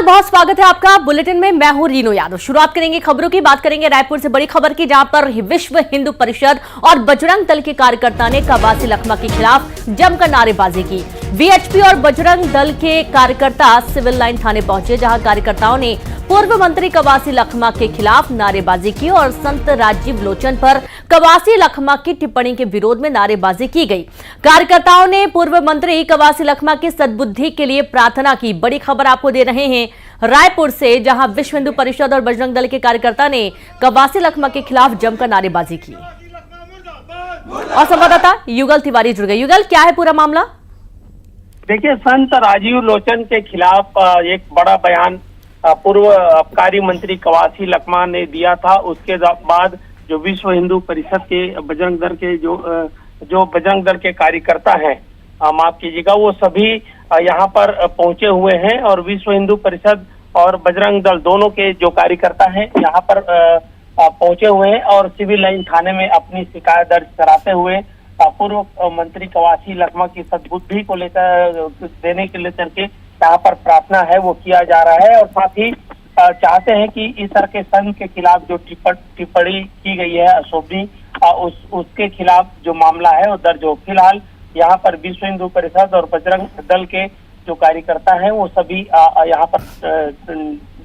नमस्कार, बहुत स्वागत है आपका बुलेटिन में। मैं हूं रीनो यादव। शुरुआत करेंगे खबरों की। बात करेंगे रायपुर से बड़ी खबर की, जहां पर विश्व हिंदू परिषद और बजरंग दल के कार्यकर्ता ने कवासी लखमा के खिलाफ जमकर नारेबाजी की। वीएचपी और बजरंग दल के कार्यकर्ता सिविल लाइन थाने पहुंचे, जहां कार्यकर्ताओं ने पूर्व मंत्री कवासी लखमा के खिलाफ नारेबाजी की और संत राजीव लोचन पर कवासी लखमा की टिप्पणी के विरोध में नारेबाजी की गई। कार्यकर्ताओं ने पूर्व मंत्री कवासी लखमा की सद्बुद्धि के लिए प्रार्थना की। बड़ी खबर आपको दे रहे हैं रायपुर से, जहां विश्व हिंदू परिषद और बजरंग दल के कार्यकर्ता ने कवासी लखमा के खिलाफ जमकर नारेबाजी की। और संवाददाता युगल तिवारी जुड़ गए। युगल, क्या है पूरा मामला? देखिए, संत राजीव लोचन के खिलाफ एक बड़ा बयान पूर्व आबकारी मंत्री कवासी लखमा ने दिया था। उसके बाद जो विश्व हिंदू परिषद के बजरंग दल के जो बजरंग दल के कार्यकर्ता हैं, माफ कीजिएगा, वो सभी यहाँ पर पहुंचे हुए हैं और विश्व हिंदू परिषद और बजरंग दल दोनों के जो कार्यकर्ता हैं यहाँ पर पहुंचे हुए हैं और सिविल लाइन थाने में अपनी शिकायत दर्ज कराते हुए पूर्व मंत्री कवासी लखमा की सद्बुद्धि को लेकर देने के लेकर के यहाँ पर प्रार्थना है वो किया जा रहा है। और साथ ही चाहते हैं कि इस तरह के संघ के खिलाफ जो टिप्पणी की गई है अशोभनीय, उसके खिलाफ जो मामला है वो दर्ज हो। फिलहाल यहाँ पर विश्व हिंदू परिषद और बजरंग दल के जो कार्यकर्ता हैं वो सभी यहाँ पर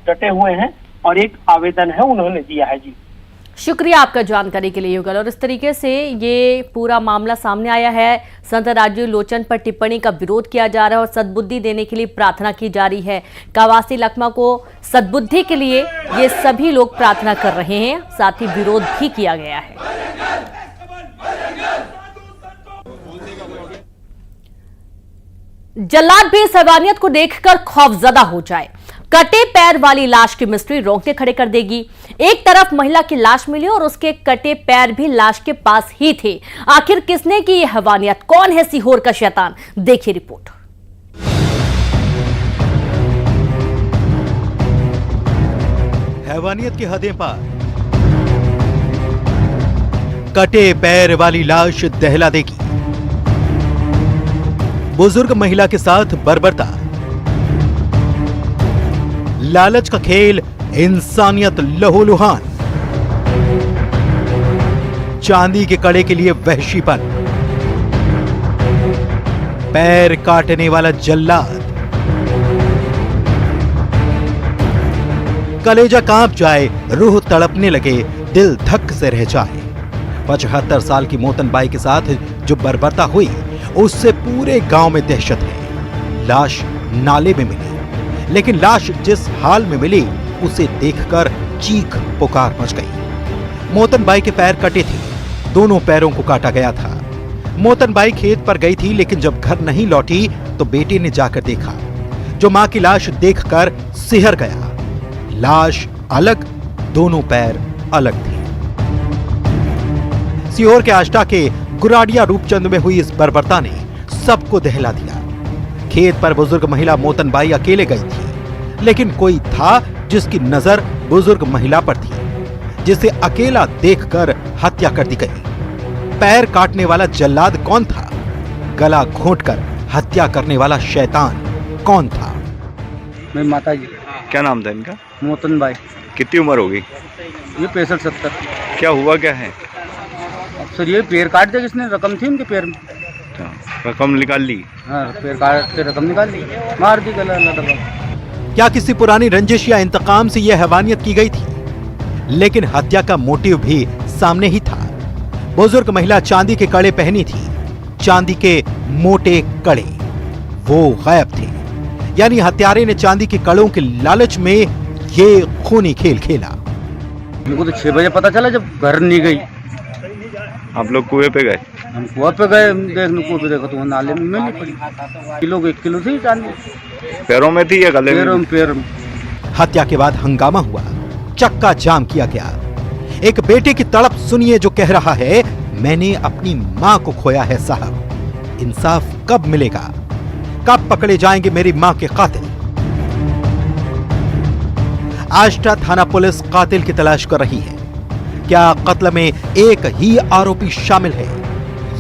डटे हुए हैं और एक आवेदन है उन्होंने दिया है। जी शुक्रिया आपका जानकारी के लिए युगल। और इस तरीके से ये पूरा मामला सामने आया है। संत राजीव लोचन पर टिप्पणी का विरोध किया जा रहा है और सद्बुद्धि देने के लिए प्रार्थना की जा रही है। कवासी लखमा को सद्बुद्धि के लिए ये सभी लोग प्रार्थना कर रहे हैं, साथ ही विरोध भी किया गया है। जल्लाद भी इस हैवानियत को देखकर खौफजदा हो जाए। कटे पैर वाली लाश की मिस्ट्री रोंगटे खड़े कर देगी। एक तरफ महिला की लाश मिली और उसके कटे पैर भी लाश के पास ही थे। आखिर किसने की यह हैवानियत? कौन है सीहोर का शैतान? देखिए रिपोर्ट। हैवानियत की हदें पार। कटे पैर वाली लाश दहला देगी। बुजुर्ग महिला के साथ बर्बरता। लालच का खेल, इंसानियत लहूलुहान। चांदी के कड़े के लिए वहशीपन। पैर काटने वाला जल्लाद। कलेजा कांप जाए, रूह तड़पने लगे, दिल धक से रह जाए। 75 साल की मोतन बाई के साथ जो बर्बरता हुई, उससे पूरे गांव में दहशत है। लाश नाले में मिली, लेकिन लाश जिस हाल में मिली उसे देखकर चीख पुकार मच गई। मोतन बाई के पैर कटे थे, दोनों पैरों को काटा गया था। मोतन बाई खेत पर गई थी, लेकिन जब घर नहीं लौटी तो बेटे ने जाकर देखा, जो मां की लाश देखकर सिहर गया। लाश अलग, दोनों पैर अलग थे। सीहोर के आष्टा के गुराडिया रूपचंद में हुई इस बर्बरता ने सबको दहला दिया। खेत पर बुजुर्ग महिला मोतन बाई अकेले गई थी, लेकिन कोई था जिसकी नजर बुजुर्ग महिला पर थी, जिसे अकेला देखकर हत्या कर दी गई। पैर काटने वाला जल्लाद कौन था? गला घोंटकर हत्या करने वाला शैतान कौन था? मेरी माता जी। क्या नाम था इनका? मोतन बाई। कितनी उम्र होगी? ये 65-70। क्या हुआ क्या है? सर ये पैर काट दिया, किसने रकम थी उनके पैर में। रकम निकाल ली? हाँ, पैर काट के रकम निकाल ली, मार दी गला दबा। क्या किसी पुरानी रंजिश या इंतकाम से यह हैवानियत की गई थी? लेकिन हत्या का मोटिव भी सामने ही था। बुजुर्ग महिला चांदी के कड़े पहनी थी, चांदी के मोटे कड़े, वो गायब थे। यानी हत्यारे ने चांदी के कड़ों के लालच में ये खूनी खेल खेला। हमको तो 6 बजे पता चला, जब घर नहीं गई। आप लोग कुएं पे गए? हम कुआं पे गए देखने, कुएं पे देखा तो नाले में मिली पड़ी। किलो 1 किलो थी चांदी। पैरों में थी या गले में? पैर में। हत्या के बाद हंगामा हुआ, चक्का जाम किया गया। एक बेटे की तड़प सुनिए जो कह रहा है, मैंने अपनी मां को खोया है साहब। इंसाफ कब मिलेगा? कब पकड़े जाएंगे मेरी मां के कातिल? आष्टा थाना पुलिस कातिल की तलाश कर रही है। क्या कत्ल में एक ही आरोपी शामिल है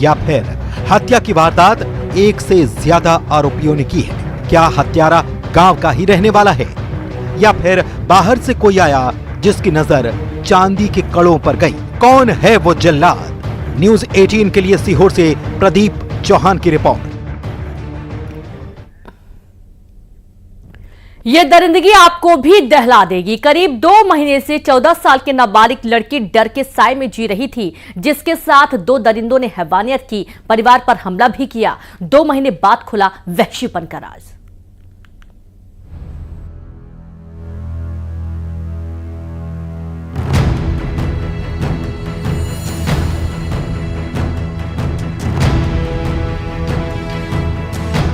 या फिर हत्या की वारदात एक से ज्यादा आरोपियों ने की है? क्या हत्यारा गांव का ही रहने वाला है या फिर बाहर से कोई आया जिसकी नजर चांदी के कड़ों पर गई? कौन है वो जल्लाद? न्यूज 18 के लिए सीहोर से प्रदीप चौहान की रिपोर्ट। ये दरिंदगी आपको भी दहला देगी। करीब 2 महीने से 14 साल के नाबालिग लड़की डर के साए में जी रही थी, जिसके साथ 2 दरिंदों ने हैवानियत की, परिवार पर हमला भी किया। 2 महीने बाद खुला वहशीपन का राज।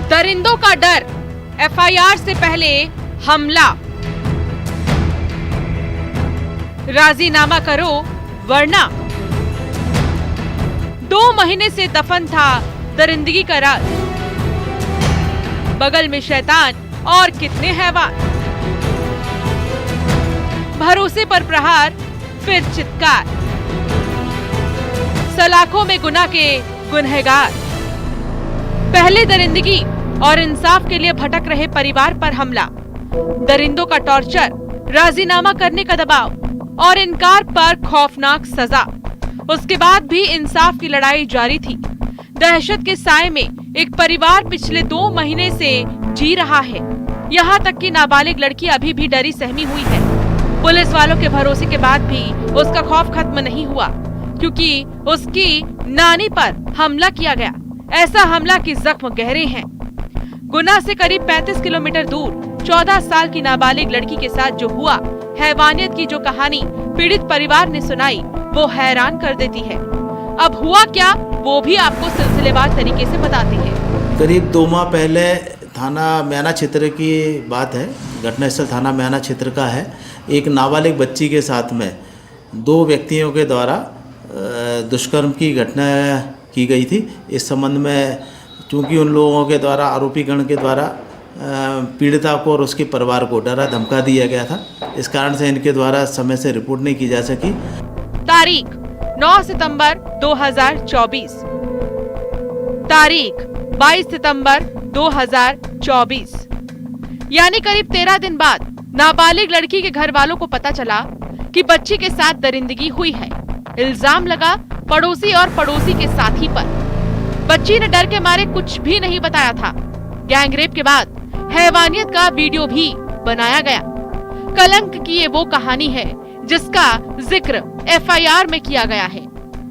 दरिंदों का डर, एफआईआर से पहले हमला। राजीनामा करो वरना। 2 महीने से दफन था दरिंदगी का राज। बगल में शैतान और कितने हैवान। भरोसे पर प्रहार, फिर चित्कार। सलाखों में गुनाह के गुनहगार। पहले दरिंदगी और इंसाफ के लिए भटक रहे परिवार पर हमला। दरिंदों का टॉर्चर, राजीनामा करने का दबाव और इनकार पर खौफनाक सजा। उसके बाद भी इंसाफ की लड़ाई जारी थी। दहशत के साए में एक परिवार पिछले 2 महीने से जी रहा है। यहाँ तक कि नाबालिग लड़की अभी भी डरी सहमी हुई है। पुलिस वालों के भरोसे के बाद भी उसका खौफ खत्म नहीं हुआ, क्योंकि उसकी नानी पर हमला किया गया। ऐसा हमला कि जख्म गहरे हैं। गुना से करीब 35 किलोमीटर दूर 14 साल की नाबालिग लड़की के साथ जो हुआ, हैवानियत की जो कहानी पीड़ित परिवार ने सुनाई, वो हैरान कर देती है। अब हुआ क्या, वो भी आपको सिलसिलेवार तरीके से बताते हैं। करीब 2 माह पहले थाना म्याना क्षेत्र की बात है। घटनास्थल थाना म्याना क्षेत्र का है। एक नाबालिग बच्ची के साथ में 2 व्यक्तियों के द्वारा दुष्कर्म की घटना की गई थी। इस संबंध में चूँकि उन लोगों के द्वारा, आरोपीगण के द्वारा पीड़िता को और उसके परिवार को डरा धमका दिया गया था। इस कारण से इनके द्वारा समय से रिपोर्ट नहीं की जा सकी। तारीख 9 सितंबर 2024, तारीख 22 सितंबर 2024, यानी करीब 13 दिन बाद नाबालिग लड़की के घर वालों को पता चला कि बच्ची के साथ दरिंदगी हुई है। इल्जाम लगा पड़ोसी और पड़ोसी के साथी पर। बच्ची ने डर के मारे कुछ भी नहीं बताया था। गैंगरेप के बाद हैवानियत का वीडियो भी बनाया गया। कलंक की ये वो कहानी है जिसका जिक्र एफआईआर में किया गया है।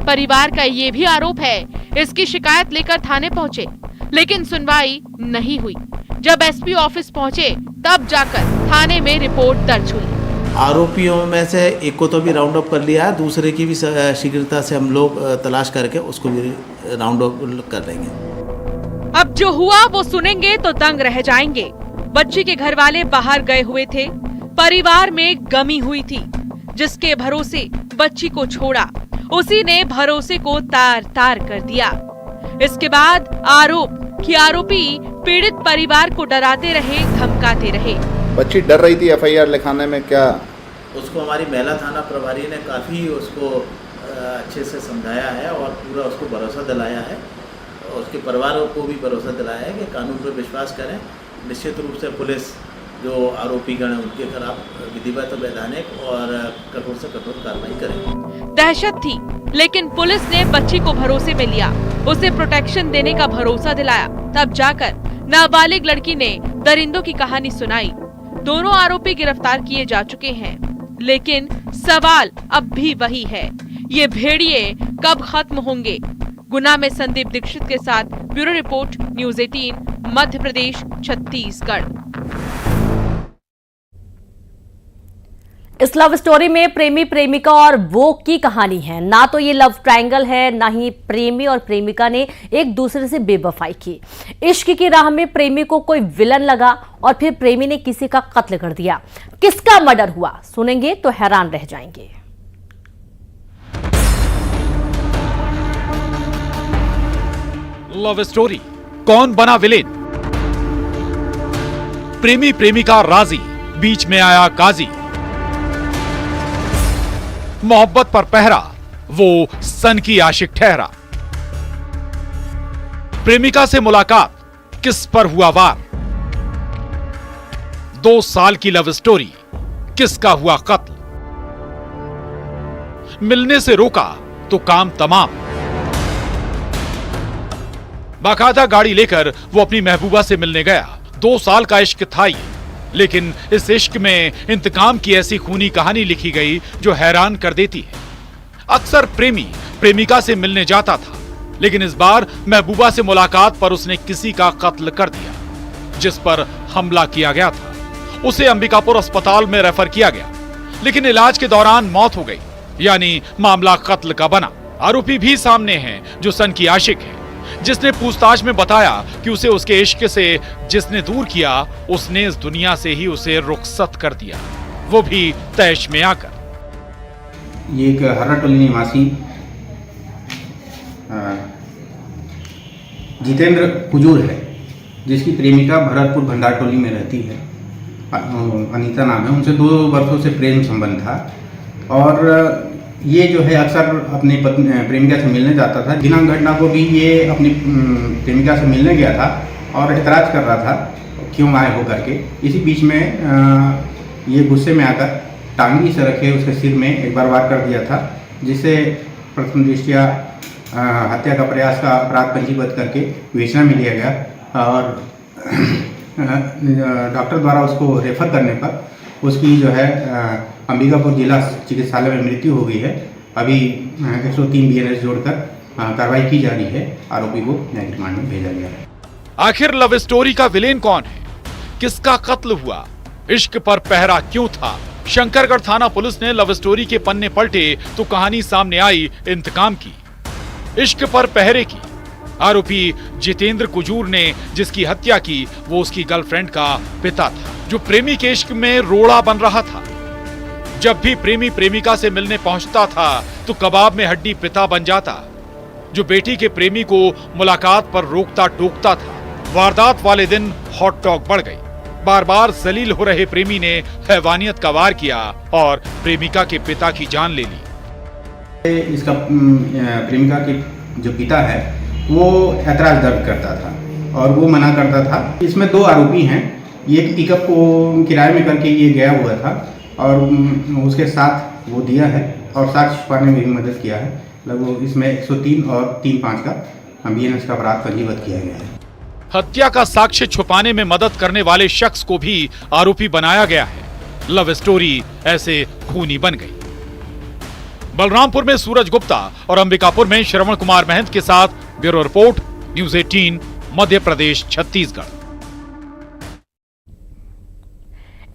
परिवार का ये भी आरोप है, इसकी शिकायत लेकर थाने पहुंचे, लेकिन सुनवाई नहीं हुई। जब एसपी ऑफिस पहुंचे, तब जाकर थाने में रिपोर्ट दर्ज हुई। आरोपियों में से एक को तो भी राउंड अप कर लिया है, दूसरे की भी शीघ्रता से हम लोग तलाश करके उसको भी राउंड अप कर देंगे। अब जो हुआ वो सुनेंगे तो दंग रह जाएंगे। बच्ची के घर वाले बाहर गए हुए थे, परिवार में गमी हुई थी। जिसके भरोसे बच्ची को छोड़ा, उसी ने भरोसे को तार तार कर दिया। इसके बाद आरोप कि आरोपी पीड़ित परिवार को डराते रहे, धमकाते रहे। बच्ची डर रही थी एफआईआर लिखाने में, क्या उसको हमारी महिला थाना प्रभारी ने काफ़ी उसको अच्छे से समझाया है और पूरा उसको भरोसा दिलाया है। उसके परिवार को भी भरोसा दिलाया है कि कानून पर विश्वास करें। निश्चित रूप से पुलिस जो आरोपीगण हैं उनके खिलाफ विधिवत, वैधानिक और कठोर से कठोर कार्रवाई करेंगे। दहशत थी, लेकिन पुलिस ने बच्ची को भरोसे में लिया, उसे प्रोटेक्शन देने का भरोसा दिलाया। तब जाकर नाबालिग लड़की ने दरिंदों की कहानी सुनाई। दोनों आरोपी गिरफ्तार किए जा चुके हैं, लेकिन सवाल अब भी वही है, ये भेड़िए कब खत्म होंगे? गुना में संदीप दीक्षित के साथ bureau report, news 18, Madhya Pradesh, Chhattisgarh. इस लव स्टोरी में प्रेमी प्रेमिका और वो की कहानी है। ना तो ये लव ट्रायंगल है, ना ही प्रेमी और प्रेमिका ने एक दूसरे से बेवफाई की। इश्क की राह में प्रेमी को कोई विलन लगा और फिर प्रेमी ने किसी का कत्ल कर दिया। किसका मर्डर हुआ, सुनेंगे तो हैरान रह जाएंगे। लव स्टोरी, कौन बना विलेन? प्रेमी प्रेमिका राजी, बीच में आया काजी। मोहब्बत पर पहरा, वो सन की आशिक ठहरा। प्रेमिका से मुलाकात, किस पर हुआ वार? 2 साल की लव स्टोरी किसका हुआ कत्ल? मिलने से रोका तो काम तमाम। बाकायदा गाड़ी लेकर वो अपनी महबूबा से मिलने गया। 2 साल का इश्क था ये, लेकिन इस इश्क में इंतकाम की ऐसी खूनी कहानी लिखी गई जो हैरान कर देती है। अक्सर प्रेमी प्रेमिका से मिलने जाता था, लेकिन इस बार महबूबा से मुलाकात पर उसने किसी का कत्ल कर दिया, जिस पर हमला किया गया था। उसे अंबिकापुर अस्पताल में रेफर किया गया, लेकिन इलाज के दौरान मौत हो गई, यानी मामला कत्ल का बना। आरोपी भी सामने है जो सन की आशिक है, जिसने पूछताछ में बताया कि उसे उसके इश्क से जिसने दूर किया, उसने इस दुनिया से ही उसे रुखसत कर दिया, वो भी तैश में आकर। ये एक हर्राटोली निवासी जितेंद्र कुजूर है, जिसकी प्रेमिका भरतपुर भंडारटोली में रहती है, अनीता नाम है। उनसे 2 वर्षों से प्रेम संबंध था और ये जो है अक्सर अपनी प्रेमिका से मिलने जाता था। दिनांक घटना को भी ये अपनी प्रेमिका से मिलने गया था और एतराज़ कर रहा था क्यों आए हो करके। इसी बीच में ये गुस्से में आकर टांगी से रखे उसके सिर में एक बार वार कर दिया था, जिसे प्रथम दृष्टया हत्या का प्रयास का अपराध पंजीबद्ध करके विवेचना में लिया गया और डॉक्टर द्वारा उसको रेफर करने पर उसकी जो है अंबिकापुर जिला चिकित्सालय में मृत्यु हो गई है। अभी 103 BNS जोड़कर कार्रवाई की जा रही है। आरोपी को न्यायिक रिमांड में भेजा गया है। आखिर लव स्टोरी का विलेन कौन है? किसका कत्ल हुआ? इश्क पर पहरा क्यों था? शंकरगढ़ थाना पुलिस ने लव स्टोरी के पन्ने पलटे तो कहानी सामने आई इंतकाम की, इश्क पर पहरे की। आरोपी जितेंद्र कुजूर ने जिसकी हत्या की, वो उसकी गर्लफ्रेंड का पिता था, जो प्रेमी के इश्क में रोड़ा बन रहा था। जब भी प्रेमी प्रेमिका से मिलने पहुंचता था तो कबाब में हड्डी पिता बन जाता, जो बेटी के प्रेमी को मुलाकात पर रोकता टोकता था। वारदात वाले दिन हॉट टॉक बढ़ गई। बार बार जलील हो रहे प्रेमी ने हैवानियत का वार किया और प्रेमिका के पिता की जान ले ली। इसका प्रेमिका के जो पिता है वो ऐतराज दर्ज करता था और वो मना करता था। इसमें 2 आरोपी हैं। एक पिकअप को किराए में करके ये गया हुआ था और उसके साथ वो दिया है और साक्ष्य छुपाने में भी मदद किया है। लगभग इसमें 103 और 3-5 का BNS का अपराध पंजीबद्ध किया गया है। हत्या का साक्ष्य छुपाने में मदद करने वाले शख्स को भी आरोपी बनाया गया है। लव स्टोरी ऐसे खूनी बन गई। बलरामपुर में सूरज गुप्ता और अंबिकापुर में श्रवण कुमार महंत के साथ bureau report, news 18, Madhya Pradesh, Chhattisgarh.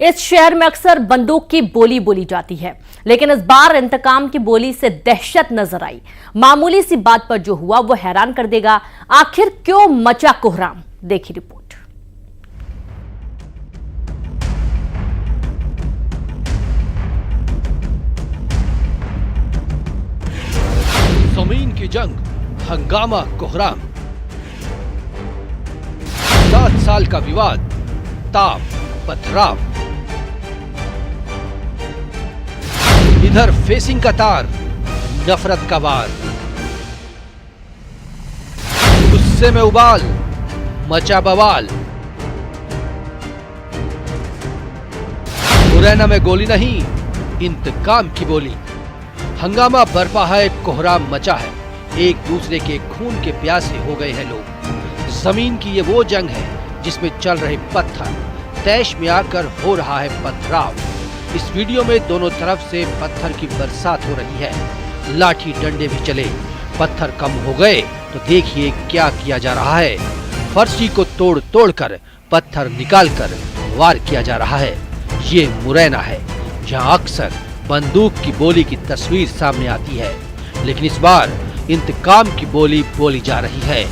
इस शहर में अक्सर बंदूक की बोली बोली जाती है, लेकिन इस बार इंतकाम की बोली से दहशत नजर आई। मामूली सी बात पर जो हुआ वो हैरान कर देगा। आखिर क्यों मचा कोहराम? देखिए रिपोर्ट। जमीन की जंग, हंगामा, कोहराम, 7 साल का विवाद, ताप, पथराव। इधर फेसिंग का तार, नफरत का वार। गुस्से में उबाल, मचा बवाल। मुरैना में गोली नहीं, इंतकाम की बोली। हंगामा बरपा है, कोहराम मचा है। एक दूसरे के खून के प्यासे हो गए हैं लोग। जमीन की ये वो जंग है जिसमें चल रहे पत्थर तैश में आकर हो रहा है पथराव। इस वीडियो में दोनों तरफ से पत्थर की बरसात हो रही है। लाठी डंडे भी चले। पत्थर कम हो गए तो देखिए क्या किया जा रहा है। फर्शी को तोड़ तोड़ कर पत्थर निकाल कर वार किया जा रहा है। ये मुरैना है, जहां अक्सर बंदूक की बोली की तस्वीर सामने आती है, लेकिन इस बार इंतकाम की बोली बोली जा रही है।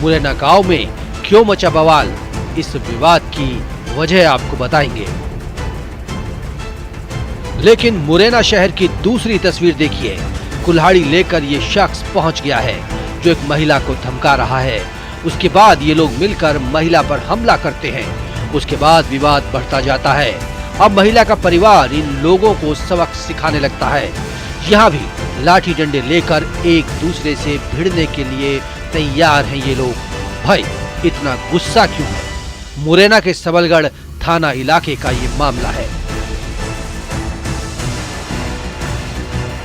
मुरैना गांव में क्यों मचा बवाल, इस विवाद की वजह आपको बताएंगे। लेकिन मुरैना शहर की दूसरी तस्वीर देखिए। कुल्हाड़ी लेकर ये शख्स पहुंच गया है जो एक महिला को धमका रहा है। उसके बाद ये लोग मिलकर महिला पर हमला करते हैं। उसके बाद विवाद बढ़ता जाता है। अब महिला का परिवार इन लोगों को सबक सिखाने लगता है। यहाँ भी लाठी डंडे लेकर एक दूसरे से भिड़ने के लिए तैयार हैं ये लोग। भाई इतना गुस्सा क्यों है? मुरैना के सबलगढ़ थाना इलाके का ये मामला है।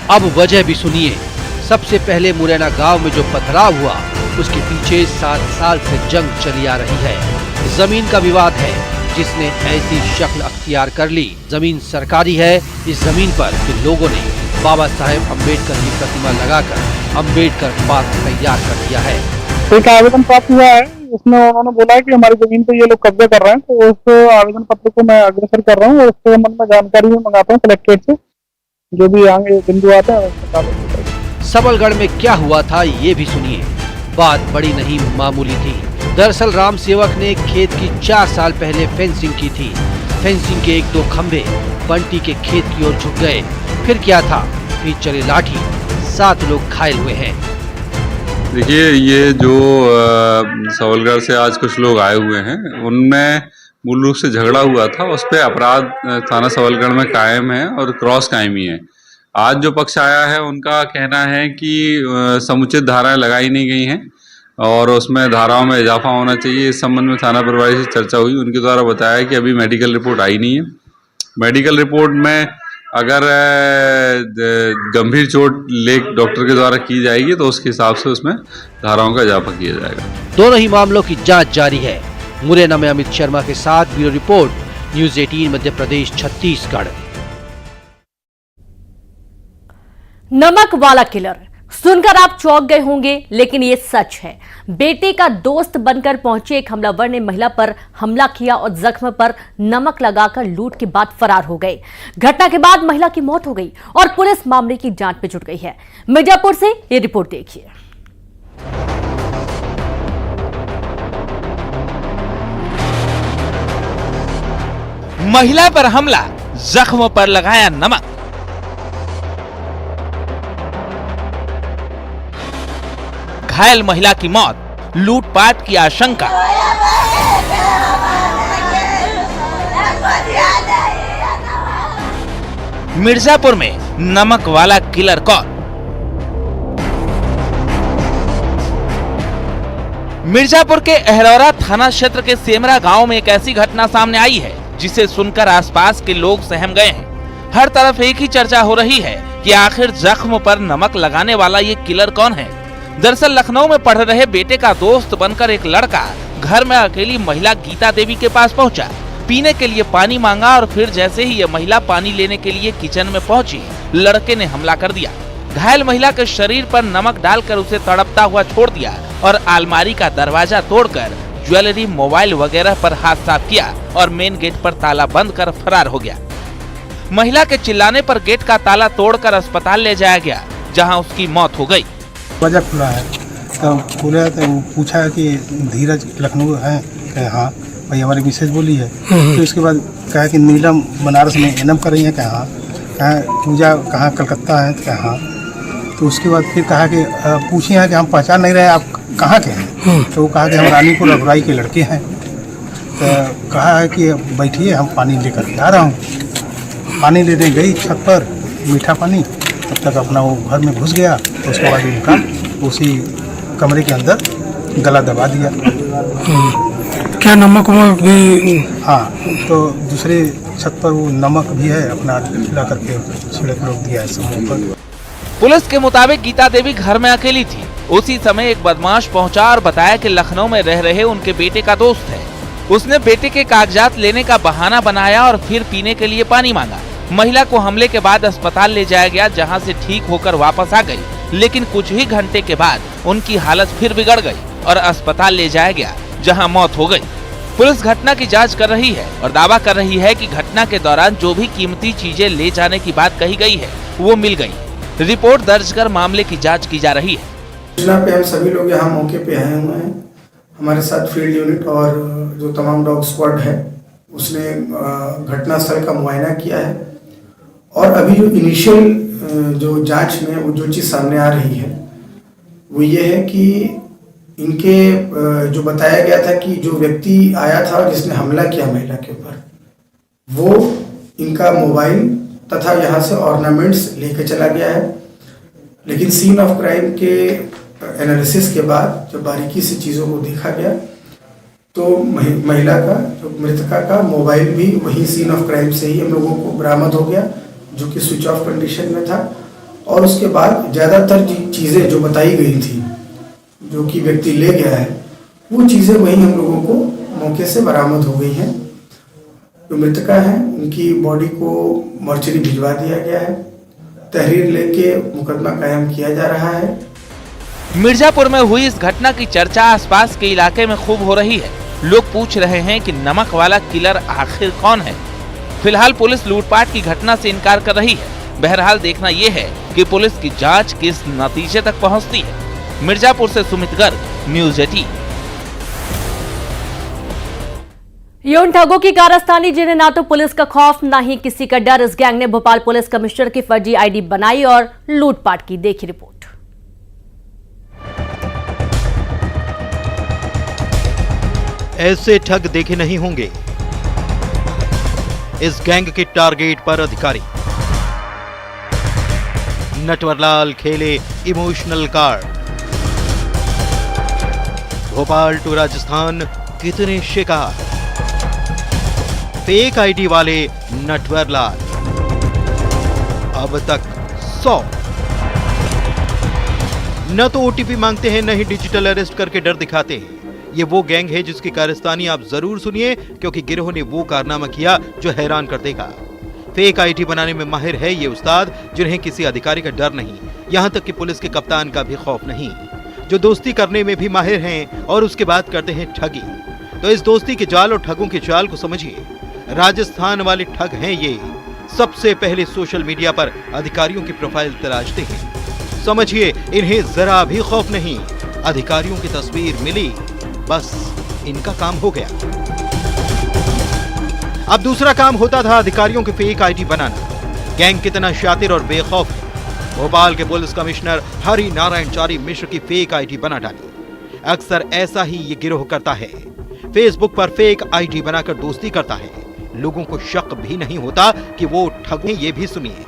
अब वजह भी सुनिए। सबसे पहले मुरैना गांव में जो पथराव हुआ उसके पीछे 7 साल से जंग चली आ रही है। जमीन का विवाद है जिसने ऐसी शक्ल अख्तियार कर ली। जमीन सरकारी है। इस जमीन पर फिर लोगों ने बाबा साहेब अम्बेडकर की प्रतिमा लगाकर अम्बेडकर पार्क तैयार कर दिया है। एक आवेदन प्राप्त हुआ है, उसमें उन्होंने बोला है कि हमारी जमीन पे ये लोग कब्जा कर रहे हैं, तो उस आवेदन पत्र को मैं अग्रसर कर रहा हूँ और उसके संबंध में जानकारी भी मंगाता हूँ कलेक्ट्रेट से। जो भी आगे बिंदु आते हैं। सबलगढ़ में क्या हुआ था ये भी सुनिए। बात बड़ी नहीं मामूली थी। दरअसल राम सेवक ने खेत की 4 साल पहले फेंसिंग की थी। फेंसिंग के 1-2 खंभे बंटी के खेत की ओर झुक गए। फिर क्या था, फिर चली लाठी। 7 लोग घायल हुए हैं। देखिए, ये जो सबलगढ़ से आज कुछ लोग आए हुए हैं, उनमें मूल रूप से झगड़ा हुआ था। उस पर अपराध थाना सबलगढ़ में कायम है और क्रॉस कायमी है। आज जो पक्ष आया है उनका कहना है कि समुचित धाराएं लगाई नहीं गई हैं और उसमें धाराओं में इजाफा होना चाहिए। इस संबंध में थाना प्रभारी से चर्चा हुई। उनके द्वारा बताया कि अभी मेडिकल रिपोर्ट आई नहीं है। मेडिकल रिपोर्ट में अगर गंभीर चोट लेख डॉक्टर के द्वारा की जाएगी तो उसके हिसाब से उसमें धाराओं का इजाफा किया जाएगा। दोनों ही मामलों की जांच जारी है। मुरैना में अमित शर्मा के साथ bureau report, news 18 Madhya Pradesh Chhattisgarh. नमक वाला किलर सुनकर आप चौंक गए होंगे, लेकिन ये सच है। बेटे का दोस्त बनकर पहुंचे एक हमलावर ने महिला पर हमला किया और जख्म पर नमक लगाकर लूट के बाद फरार हो गए। घटना के बाद महिला की मौत हो गई और पुलिस मामले की जांच में जुट गई है। मिर्जापुर से ये रिपोर्ट देखिए। महिला पर हमला, जख्म पर लगाया नमक। घायल महिला की मौत, लूटपाट की आशंका। मिर्जापुर में नमक वाला किलर कौन? मिर्जापुर के अहरौरा थाना क्षेत्र के सेमरा गांव में एक ऐसी घटना सामने आई है जिसे सुनकर आसपास के लोग सहम गए हैं। हर तरफ एक ही चर्चा हो रही है कि आखिर जख्म पर नमक लगाने वाला ये किलर कौन है। दरअसल लखनऊ में पढ़ रहे बेटे का दोस्त बनकर एक लड़का घर में अकेली महिला गीता देवी के पास पहुंचा। पीने के लिए पानी मांगा और फिर जैसे ही ये महिला पानी लेने के लिए किचन में पहुंची, लड़के ने हमला कर दिया। घायल महिला के शरीर पर नमक डालकर उसे तड़पता हुआ छोड़ दिया और अलमारी का दरवाजा तोड़कर ज्वेलरी, मोबाइल वगैरह पर हाथ साफ किया और मेन गेट पर ताला बंद कर फरार हो गया। महिला के चिल्लाने पर गेट का ताला तोड़कर अस्पताल ले जाया गया, जहां उसकी मौत हो गई। दरवाजा खुला है तो खुला, तो पूछा कि धीरज लखनऊ है? कहा हाँ भाई, हमारी मिसेज बोली है। फिर उसके बाद कहा कि नीलम बनारस में एनएम कर रही है? कहा हाँ। पूजा कहाँ कलकत्ता है? कहा हाँ। तो उसके बाद फिर कहा कि पूछे हैं कि हम पहचान नहीं रहे, आप कहाँ के हैं? तो वो कहा कि हम रानीपुर अगुराई के लड़के हैं। तो कहा है कि बैठिए, हम पानी लेकर के आ रहा हूँ। पानी लेने गई छत पर, मीठा पानी, तब तक अपना वो घर में घुस गया। तो उसके बाद उनका उसी कमरे के अंदर गला दबा दिया। क्या नमक भी? हाँ, तो दूसरे छत पर वो नमक भी है, अपना ला करके छिड़क लोग दिया है सब पर। पुलिस के मुताबिक गीता देवी घर में अकेली थी। उसी समय एक बदमाश पहुंचा और बताया कि लखनऊ में रह रहे उनके बेटे का दोस्त है। उसने बेटे के कागजात लेने का बहाना बनाया और फिर पीने के लिए पानी मांगा। महिला को हमले के बाद अस्पताल ले जाया गया, जहां से ठीक होकर वापस आ गई, लेकिन कुछ ही घंटे के बाद उनकी हालत फिर बिगड़ गई और अस्पताल ले जाया गया, जहां मौत हो गई। पुलिस घटना की जांच कर रही है और दावा कर रही है कि घटना के दौरान जो भी कीमती चीजें ले जाने की बात कही गई है वो मिल गई। रिपोर्ट दर्ज कर मामले की जांच की जा रही है। सूचना पे हम सभी लोग यहाँ मौके पे आए हुए हैं। हमारे साथ फील्ड यूनिट और जो तमाम डॉग स्क्वाड है उसने घटनास्थल का मुआयना किया है और अभी जो इनिशियल जो जांच में वो जो चीज़ सामने आ रही है वो ये है कि इनके जो बताया गया था कि जो व्यक्ति आया था जिसने हमला किया महिला के ऊपर, वो इनका मोबाइल तथा यहाँ से ऑर्नामेंट्स लेके चला गया है। लेकिन सीन ऑफ क्राइम के एनालिसिस के बाद जब बारीकी से चीज़ों को देखा गया तो महिला का, जो मृतका का मोबाइल भी वही सीन ऑफ क्राइम से ही हम लोगों को बरामद हो गया, जो कि स्विच ऑफ कंडीशन में था और उसके बाद ज़्यादातर चीज़ें जो बताई गई थी, जो कि व्यक्ति ले गया है, वो चीज़ें वही हम लोगों को मौके से बरामद हो गई हैं। जो मृतका हैं उनकी बॉडी को मॉर्चरी भिजवा दिया गया है। तहरीर लेके मुकदमा कायम किया जा रहा है। मिर्जापुर में हुई इस घटना की चर्चा आसपास के इलाके में खूब हो रही है। लोग पूछ रहे हैं कि नमक वाला किलर आखिर कौन है। फिलहाल पुलिस लूटपाट की घटना से इनकार कर रही है। बहरहाल देखना यह है कि पुलिस की जांच किस नतीजे तक पहुंचती है। मिर्जापुर से सुमित गर्ग, न्यूज़ 18। ये उन ठगों की कारस्तानी जिन्हें ना तो पुलिस का खौफ ना ही किसी का डर। इस गैंग ने भोपाल पुलिस कमिश्नर की फर्जी आईडी बनाई और लूटपाट की। देखिए रिपोर्ट। ऐसे ठग देखे नहीं होंगे। इस गैंग के टारगेट पर अधिकारी। नटवरलाल खेले emotional card. Bhopal to Rajasthan कितने शिकार। फेक आईडी वाले नटवरलाल अब तक 100। न तो ओटीपी मांगते हैं, न ही डिजिटल अरेस्ट करके डर दिखाते हैं। ये वो गैंग है जिसकी कारस्तानी आप जरूर सुनिए, क्योंकि गिरोह ने वो कारनामा किया जो हैरान कर देगा। फेक आईडी बनाने में माहिर है ये उस्ताद, जिन्हें किसी अधिकारी का डर नहीं, यहां तक कि पुलिस के कप्तान का भी खौफ नहीं, जो दोस्ती करने में भी माहिर हैं और उसके बाद करते हैं ठगी। तो इस दोस्ती के जाल और ठगों के चाल को समझिए। राजस्थान वाले ठग हैं ये। सबसे पहले सोशल मीडिया पर अधिकारियों की प्रोफाइल तलाशते हैं। समझिए, इन्हें जरा भी खौफ नहीं। अधिकारियों की तस्वीर मिली, बस इनका काम हो गया। अब दूसरा काम होता था अधिकारियों के फेक आईडी बनाना। गैंग कितना शातिर और बेखौफ है। भोपाल के पुलिस कमिश्नर हरि नारायण चारी मिश्र की फेक आईडी बना डाली। अक्सर ऐसा ही ये गिरोह करता है। फेसबुक पर फेक आईडी बनाकर दोस्ती करता है। लोगों को शक भी नहीं होता कि वो ठग हैं। ये भी सुनिए,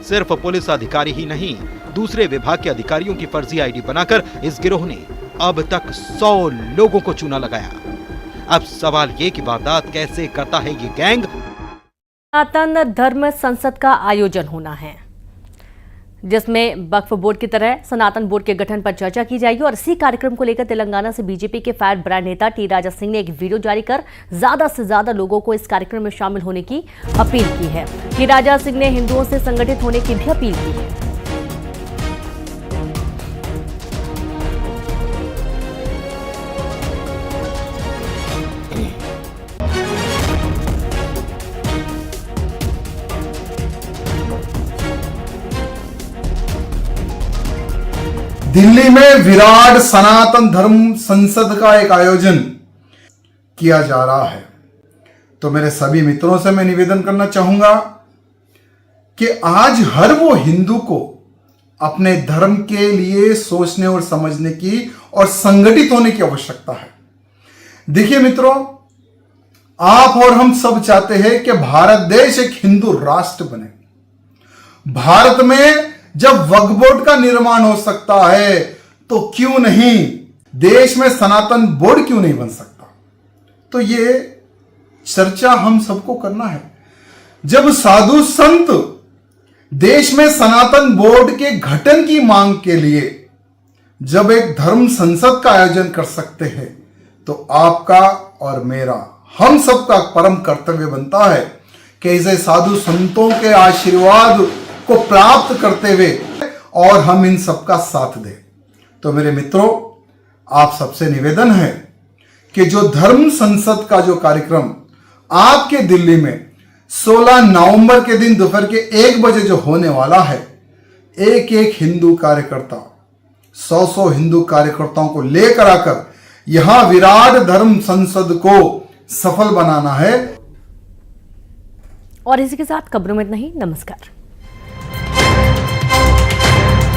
सिर्फ पुलिस अधिकारी ही नहीं, दूसरे विभाग के अधिकारियों की फर्जी आईडी बनाकर इस गिरोह ने अब तक 100 लोगों को चूना लगाया। अब सवाल ये कि वारदात कैसे करता है ये गैंग। सनातन धर्म संसद का आयोजन होना है, जिसमें वक्फ बोर्ड की तरह सनातन बोर्ड के गठन पर चर्चा की जाएगी। और इसी कार्यक्रम को लेकर तेलंगाना से बीजेपी के फायर ब्रांड नेता टी राजा सिंह ने एक वीडियो जारी कर ज्यादा से ज्यादा लोगों को इस कार्यक्रम में शामिल होने की अपील की है। टी राजा सिंह ने हिंदुओं से संगठित होने की भी अपील की है। दिल्ली में विराट सनातन धर्म संसद का एक आयोजन किया जा रहा है। तो मेरे सभी मित्रों से मैं निवेदन करना चाहूंगा कि आज हर वो हिंदू को अपने धर्म के लिए सोचने और समझने की और संगठित होने की आवश्यकता है। देखिए मित्रों, आप और हम सब चाहते हैं कि भारत देश एक हिंदू राष्ट्र बने। भारत में जब वक्फ बोर्ड का निर्माण हो सकता है तो क्यों नहीं देश में सनातन बोर्ड क्यों नहीं बन सकता। तो ये चर्चा हम सबको करना है। जब साधु संत देश में सनातन बोर्ड के गठन की मांग के लिए जब एक धर्म संसद का आयोजन कर सकते हैं, तो आपका और मेरा, हम सबका परम कर्तव्य बनता है कि ऐसे साधु संतों के आशीर्वाद को प्राप्त करते हुए और हम इन सबका साथ दें। तो मेरे मित्रों, आप सबसे निवेदन है कि जो धर्म संसद का जो कार्यक्रम आपके दिल्ली में 16 नवंबर के दिन दोपहर के 1 बजे जो होने वाला है, एक एक हिंदू कार्यकर्ता 100 हिंदू कार्यकर्ताओं को लेकर आकर यहां विराट धर्म संसद को सफल बनाना है। और इसी के साथ खबरों में इतना ही। नमस्कार।